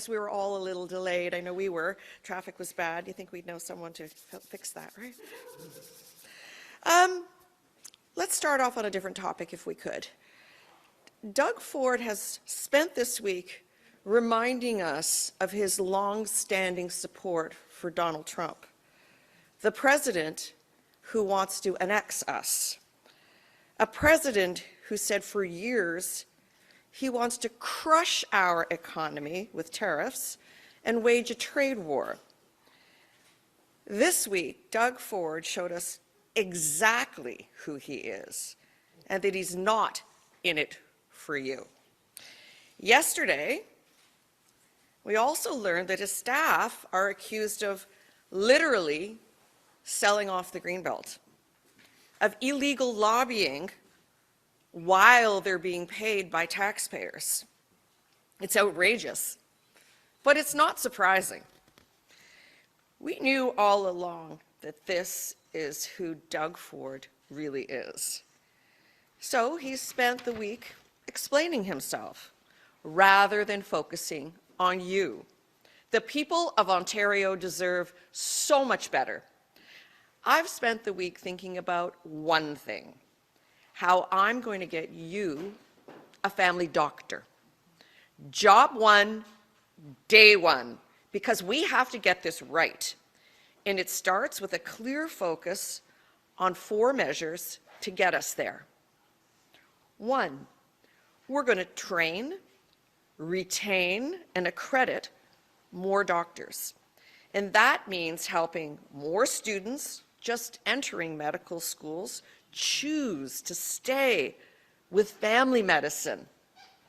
we were all a little delayed. I know we were. Traffic was bad. You think we'd know someone to help fix that, right? Let's start off on a different topic if we could. Doug Ford has spent this week reminding us of his long-standing support for Donald Trump, the president who wants to annex us, a president who said for years he wants to crush our economy with tariffs and wage a trade war. This week, Doug Ford showed us exactly who he is and that he's not in it for you. Yesterday, we also learned that his staff are accused of literally selling off the Greenbelt, of illegal lobbying while they're being paid by taxpayers. It's outrageous, but it's not surprising. We knew all along that this is who Doug Ford really is. So he's spent the week explaining himself rather than focusing on you. The people of Ontario deserve so much better. I've spent the week thinking about one thing: how I'm going to get you a family doctor. Job one, day one, because we have to get this right. And it starts with a clear focus on 4 measures to get us there. 1, we're going to train, retain, and accredit more doctors. And that means helping more students just entering medical schools choose to stay with family medicine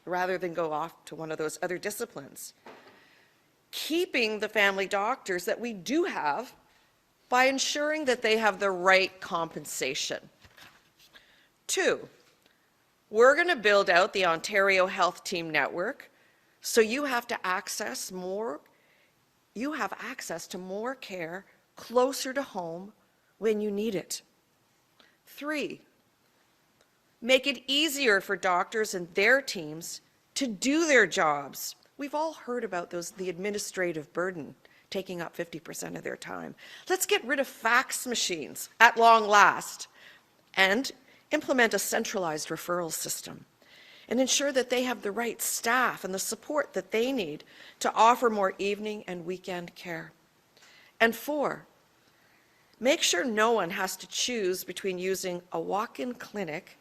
rather than go off to one of those other disciplines. Keeping the family doctors that we do have by ensuring that they have the right compensation. 2, we're going to build out the Ontario Health Team Network so you have access to more care closer to home when you need it. 3, make it easier for doctors and their teams to do their jobs. We've all heard about the administrative burden taking up 50% of their time. Let's get rid of fax machines at long last and implement a centralized referral system and ensure that they have the right staff and the support that they need to offer more evening and weekend care. And 4, make sure no one has to choose between using a walk-in clinic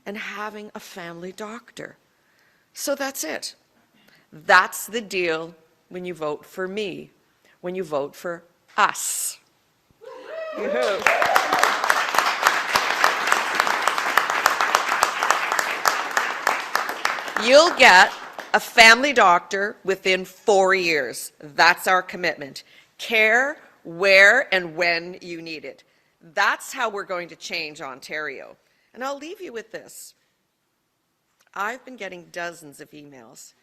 and having a family doctor. So that's it. That's the deal when you vote for me, when you vote for us. You'll get a family doctor within 4 years. That's our commitment. Care where and when you need it. That's how we're going to change Ontario. And I'll leave you with this. I've been getting dozens of emails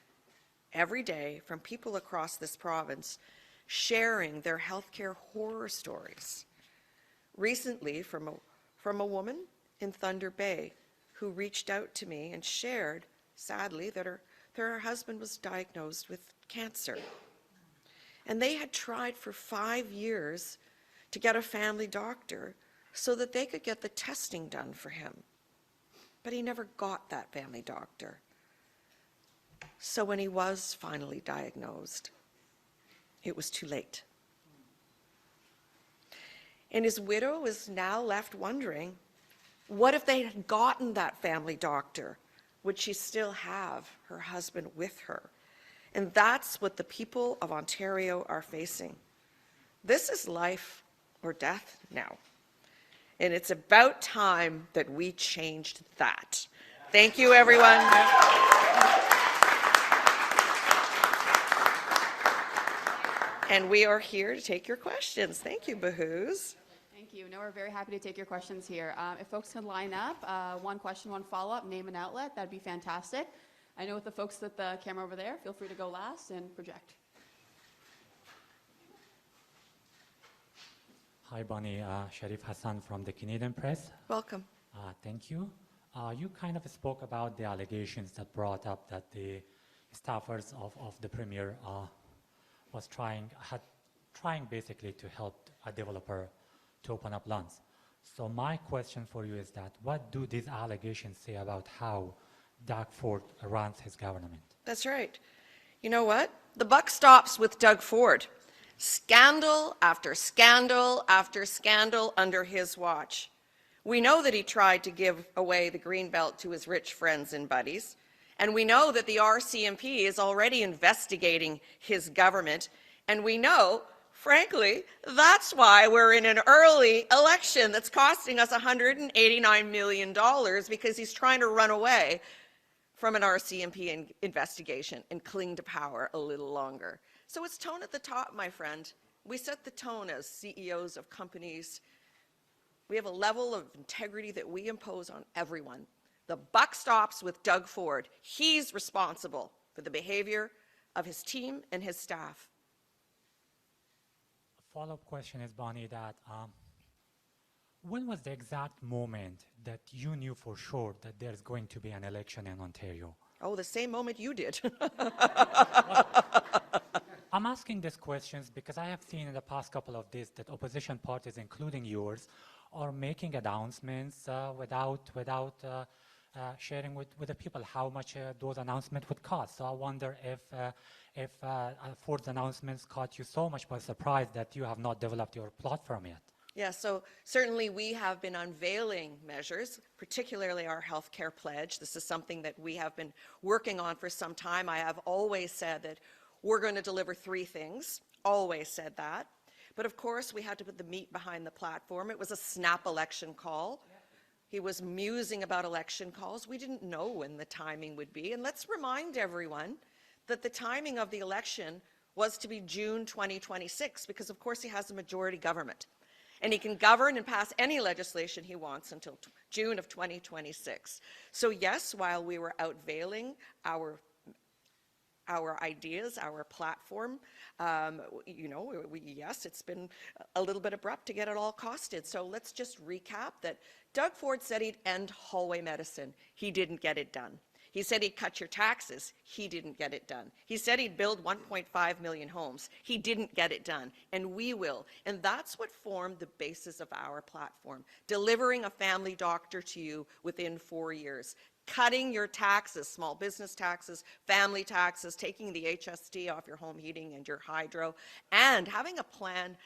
every day from people across this province sharing their healthcare horror stories. Recently, from a woman in Thunder Bay who reached out to me and shared, sadly, that her husband was diagnosed with cancer. And they had tried for 5 years to get a family doctor so that they could get the testing done for him. But he never got that family doctor. So when he was finally diagnosed, it was too late. And his widow is now left wondering, what if they had gotten that family doctor? Would she still have her husband with her? And that's what the people of Ontario are facing. This is life or death now. And it's about time that we changed that. Thank you, everyone. And we are here to take your questions. Thank you, Bahoos. Thank you. No, we're very happy to take your questions here. If folks can line up, 1 question, 1 follow-up, name and outlet, that'd be fantastic. I know with the folks at the camera over there, feel free to go last and project. Hi, Bonnie. Sharif Hassan from the Canadian Press. Welcome. Thank you. You kind of spoke about the allegations that brought up that the staffers of the Premier was trying basically to help a developer to open up lands. So my question for you is that what do these allegations say about how Doug Ford runs his government? That's right. You know what? The buck stops with Doug Ford. Scandal after scandal after scandal under his watch. We know that he tried to give away the Greenbelt to his rich friends and buddies. And we know that the RCMP is already investigating his government. And we know, frankly, that's why we're in an early election that's costing us $189 million, because he's trying to run away from an RCMP investigation and cling to power a little longer. So it's tone at the top, my friend. We set the tone as CEOs of companies. We have a level of integrity that we impose on everyone. The buck stops with Doug Ford. He's responsible for the behavior of his team and his staff. A follow-up question is, Bonnie, that when was the exact moment that you knew for sure that there's going to be an election in Ontario? Oh, the same moment you did. I'm asking these questions because I have seen in the past couple of days that opposition parties, including yours, are making announcements without sharing with the people how much those announcements would cost. So I wonder if Ford's announcements caught you so much by surprise that you have not developed your platform yet. Yeah, so certainly we have been unveiling measures, particularly our healthcare pledge. This is something that we have been working on for some time. I have always said that we're going to deliver 3 things, always said that. But of course, we had to put the meat behind the platform. It was a snap election call. He was musing about election calls. We didn't know when the timing would be. And let's remind everyone that the timing of the election was to be June 2026, because of course he has a majority government. And he can govern and pass any legislation he wants until June of 2026. So yes, while we were unveiling our ideas, our platform, yes, it's been a little bit abrupt to get it all costed. So let's just recap that Doug Ford said he'd end hallway medicine. He didn't get it done. He said he'd cut your taxes. He didn't get it done. He said he'd build 1.5 million homes. He didn't get it done. And we will. And that's what formed the basis of our platform, delivering a family doctor to you within 4 years, cutting your taxes, small business taxes, family taxes, taking the HST off your home heating and your hydro, and having a plan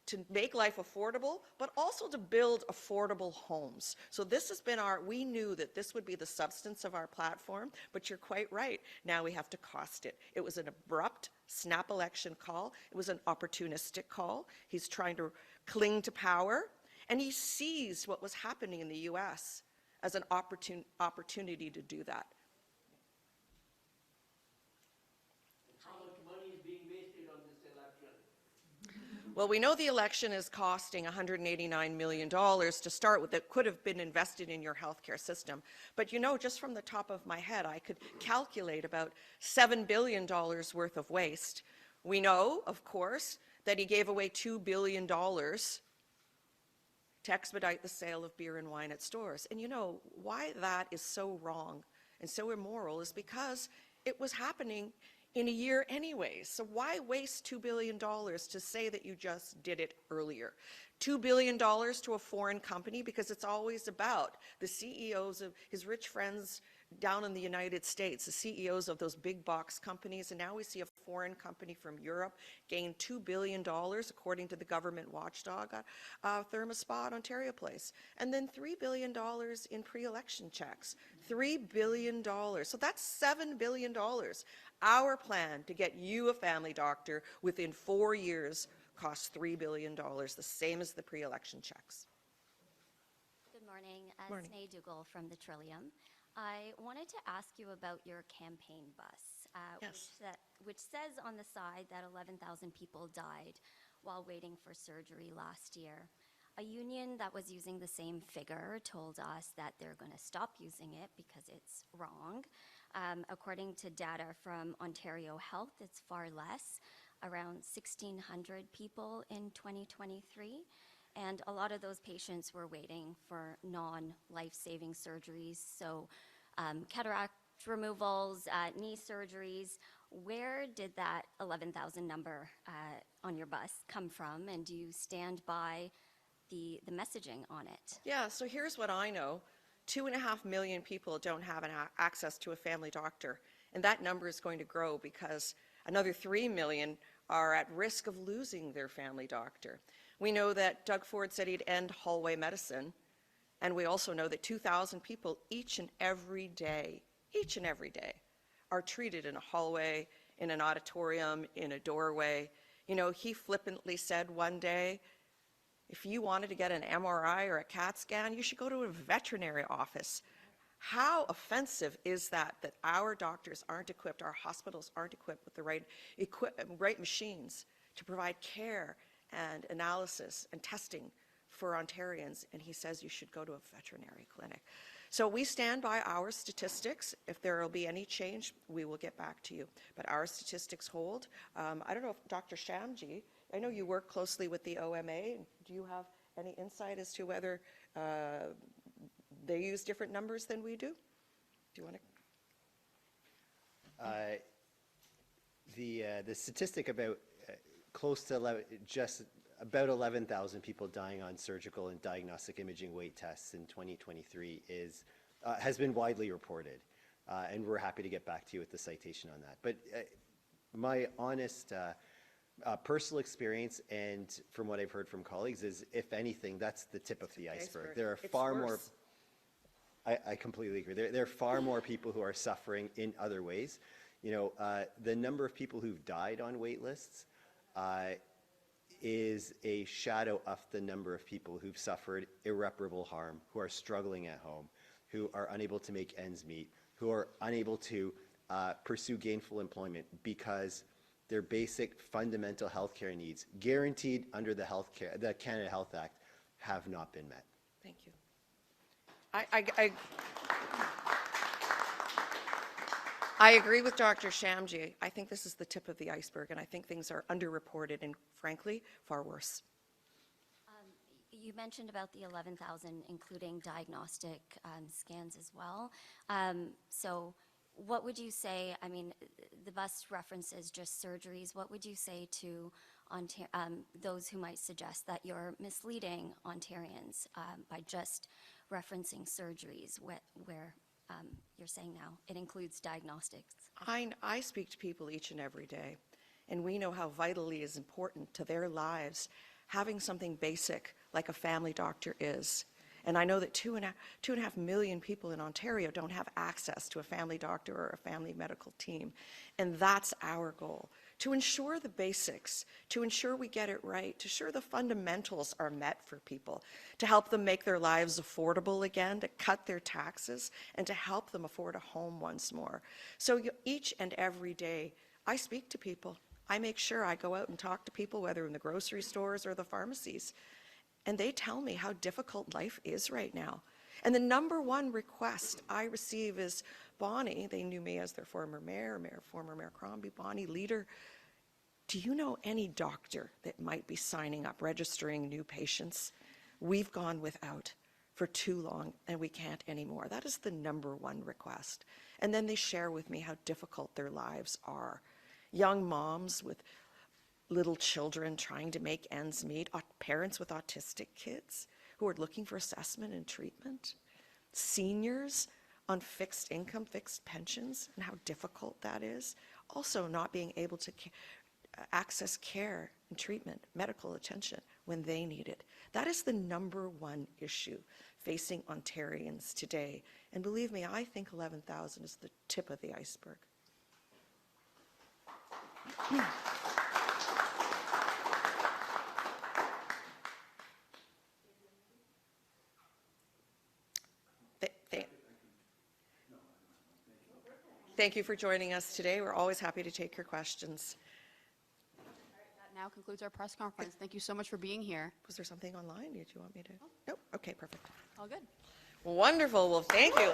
to make life affordable, but also to build affordable homes. So this has been we knew that this would be the substance of our platform, but you're quite right. Now we have to cost it. It was an abrupt snap election call. It was an opportunistic call. He's trying to cling to power, and he sees what was happening in the US as an opportunity to do that. How much money is being wasted on this election? Well, we know the election is costing $189 million to start with that could have been invested in your healthcare system. But just from the top of my head, I could calculate about $7 billion worth of waste. We know, of course, that he gave away $2 billion to expedite the sale of beer and wine at stores. And why that is so wrong and so immoral is because it was happening in a year anyways. So why waste $2 billion to say that you just did it earlier? $2 billion to a foreign company, because it's always about the CEOs of his rich friends down in the United States, the CEOs of those big box companies, and now we see a foreign company from Europe gain $2 billion, according to the government watchdog, Thermospa, Ontario Place, and then $3 billion in pre-election checks. $3 billion. So that's $7 billion. Our plan to get you a family doctor within 4 years costs $3 billion, the same as the pre-election checks. Good morning. Morning. Snay Dougal from the Trillium. I wanted to ask you about your campaign bus, Yes. which says on the side that 11,000 people died while waiting for surgery last year. A union that was using the same figure told us that they're going to stop using it because it's wrong. According to data from Ontario Health, it's far less, around 1,600 people in 2023. And a lot of those patients were waiting for non-life-saving surgeries, so cataract removals, knee surgeries, Where did that 11,000 number on your bus come from, and do you stand by the messaging on it? Yeah, so here's what I know. 2.5 million people don't have access to a family doctor, and that number is going to grow because another 3 million are at risk of losing their family doctor. We know that Doug Ford said he'd end hallway medicine, and we also know that 2,000 people each and every day, are treated in a hallway, in an auditorium, in a doorway. You know, he flippantly said one day, if you wanted to get an MRI or a CAT scan, you should go to a veterinary office. How offensive is that our doctors aren't equipped, our hospitals aren't equipped with the right machines to provide care and analysis and testing for Ontarians, and he says you should go to a veterinary clinic. So we stand by our statistics. If there will be any change, we will get back to you. But our statistics hold. I don't know if Dr. Shamji, I know you work closely with the OMA. Do you have any insight as to whether they use different numbers than we do? Do you want to? The statistic about close to just about 11,000 people dying on surgical and diagnostic imaging wait tests in 2023 has been widely reported, and we're happy to get back to you with the citation on that. But my honest personal experience, and from what I've heard from colleagues, is if anything, that's the tip of the iceberg. There are far more. I completely agree. There are far more people who are suffering in other ways. You know, the number of people who've died on wait lists is a shadow of the number of people who've suffered irreparable harm, who are struggling at home, who are unable to make ends meet, who are unable to pursue gainful employment because their basic fundamental healthcare needs, guaranteed under the Canada Health Act, have not been met. Thank you. I agree with Dr. Shamji. I think this is the tip of the iceberg, and I think things are underreported and, frankly, far worse. You mentioned about the 11,000, including diagnostic scans as well. So what would you say, I mean, the bus references just surgeries. What would you say to those who might suggest that you're misleading Ontarians by just referencing surgeries where you're saying now it includes diagnostics? I speak to people each and every day, and we know how vitally is important to their lives having something basic like a family doctor is. And I know that 2.5 million people in Ontario don't have access to a family doctor or a family medical team. And that's our goal, to ensure the basics, to ensure we get it right, to ensure the fundamentals are met for people, to help them make their lives affordable again, to cut their taxes, and to help them afford a home once more. So each and every day, I speak to people. I make sure I go out and talk to people, whether in the grocery stores or the pharmacies. And they tell me how difficult life is right now. And the number one request I receive is, Bonnie, they knew me as their former mayor Crombie, Bonnie, leader, do you know any doctor that might be signing up, registering new patients? We've gone without for too long, and we can't anymore. That is the number one request. And then they share with me how difficult their lives are. Young moms with little children trying to make ends meet, parents with autistic kids who are looking for assessment and treatment, seniors on fixed income, fixed pensions, and how difficult that is. Also not being able to access care and treatment, medical attention when they need it. That is the number one issue facing Ontarians today. And believe me, I think 11,000 is the tip of the iceberg. Thank you for joining us today. We're always happy to take your questions. That now concludes our press conference. Thank you so much for being here. Was there something online? Did you want me to? Nope. Okay, perfect. All good. Wonderful. Well, thank you.